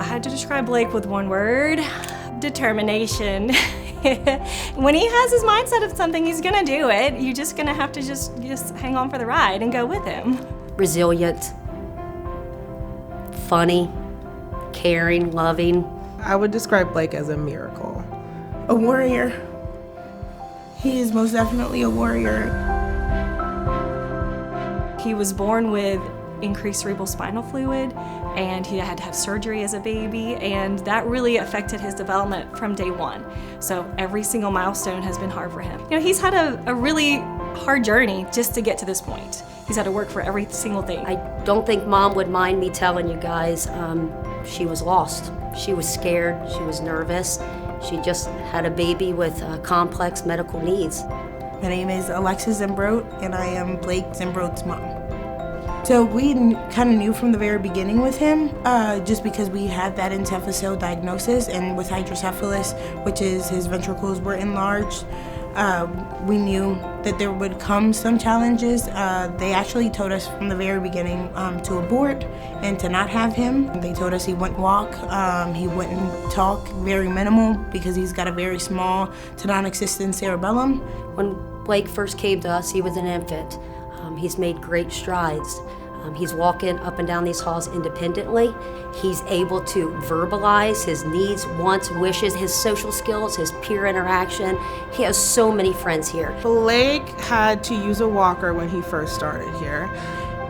I had to describe Blake with one word, determination. When he has his mindset of something, he's gonna do it. You're just gonna have to just hang on for the ride and go with him. Resilient, funny, caring, loving. I would describe Blake as a miracle. A warrior. He is most definitely a warrior. He was born with increased cerebral spinal fluid, and he had to have surgery as a baby, and that really affected his development from day one. So every single milestone has been hard for him. You know, he's had a really hard journey just to get to this point. He's had to work for every single thing. I don't think Mom would mind me telling you guys, she was lost. She was scared, she was nervous. She just had a baby with complex medical needs. My name is Alexis Zimbrot, and I am Blake Zimbrot's mom. So we kind of knew from the very beginning with him, just because we had that encephalocele diagnosis, and with hydrocephalus, which is his ventricles were enlarged, we knew that there would come some challenges. They actually told us from the very beginning to abort and to not have him. They told us he wouldn't walk, he wouldn't talk, very minimal, because he's got a very small to non-existent cerebellum. When Blake first came to us, he was an infant. He's made great strides. He's walking up and down these halls independently. He's able to verbalize his needs, wants, wishes, his social skills, his peer interaction. He has so many friends here. Blake had to use a walker when he first started here,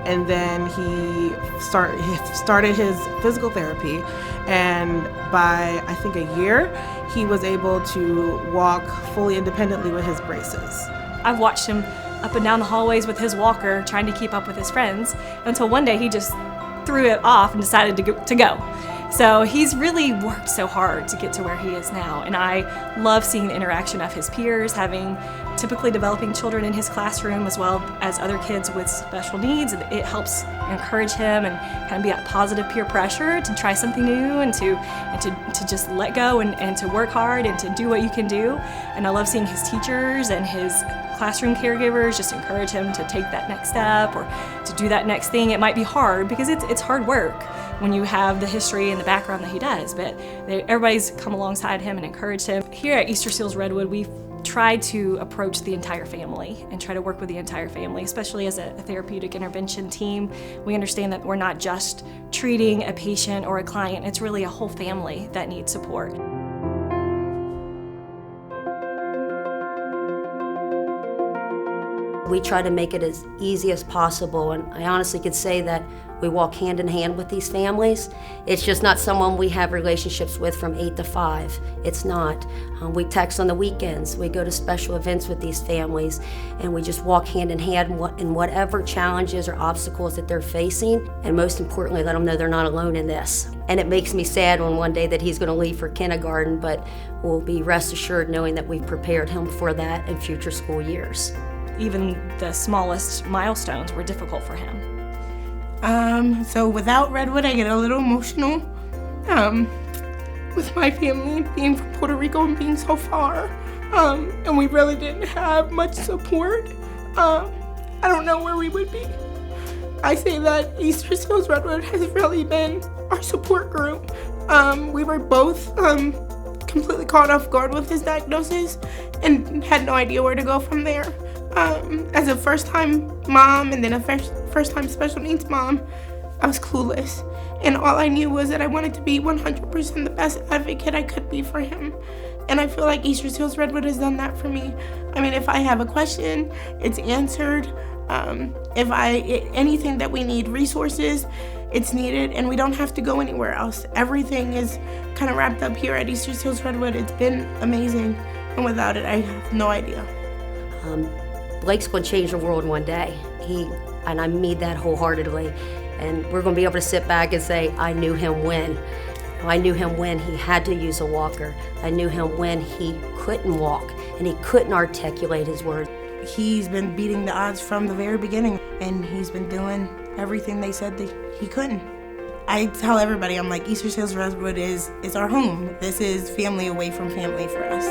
and then he started his physical therapy, and by I think a year, he was able to walk fully independently with his braces. I've watched him up and down the hallways with his walker, trying to keep up with his friends, until one day he just threw it off and decided to go. So he's really worked so hard to get to where he is now, and I love seeing the interaction of his peers, having typically developing children in his classroom as well as other kids with special needs. It helps encourage him and kind of be that positive peer pressure to try something new and to just let go and to work hard and to do what you can do. And I love seeing his teachers and his classroom caregivers just encourage him to take that next step or to do that next thing. It might be hard because it's hard work when you have the history and the background that he does, but everybody's come alongside him and encouraged him. Here at Easter Seals Redwood, we've tried to approach the entire family and try to work with the entire family, especially as a therapeutic intervention team. We understand that we're not just treating a patient or a client, it's really a whole family that needs support. We try to make it as easy as possible, and I honestly could say that we walk hand in hand with these families. It's just not someone we have relationships with from 8 to 5. It's not. We text on the weekends. We go to special events with these families, and we just walk hand in hand in whatever challenges or obstacles that they're facing, and most importantly, let them know they're not alone in this. And it makes me sad on one day that he's going to leave for kindergarten, but we'll be rest assured knowing that we've prepared him for that in future school years. Even the smallest milestones were difficult for him. So without Redwood, I get a little emotional. With my family being from Puerto Rico and being so far, and we really didn't have much support. I don't know where we would be. I say that Easter Seals Redwood has really been our support group. We were both completely caught off guard with his diagnosis and had no idea where to go from there. As a first-time mom and then a first-time special needs mom, I was clueless. And all I knew was that I wanted to be 100% the best advocate I could be for him. And I feel like Easter Seals Redwood has done that for me. I mean, if I have a question, it's answered. Anything that we need, resources, it's needed, and we don't have to go anywhere else. Everything is kind of wrapped up here at Easter Seals Redwood. It's been amazing, and without it, I have no idea. Blake's going to change the world one day. And I mean that wholeheartedly. And we're going to be able to sit back and say, I knew him when. I knew him when he had to use a walker. I knew him when he couldn't walk and he couldn't articulate his words. He's been beating the odds from the very beginning, and he's been doing everything they said that he couldn't. I tell everybody, I'm like, Easter Seals Redwood is our home. This is family away from family for us.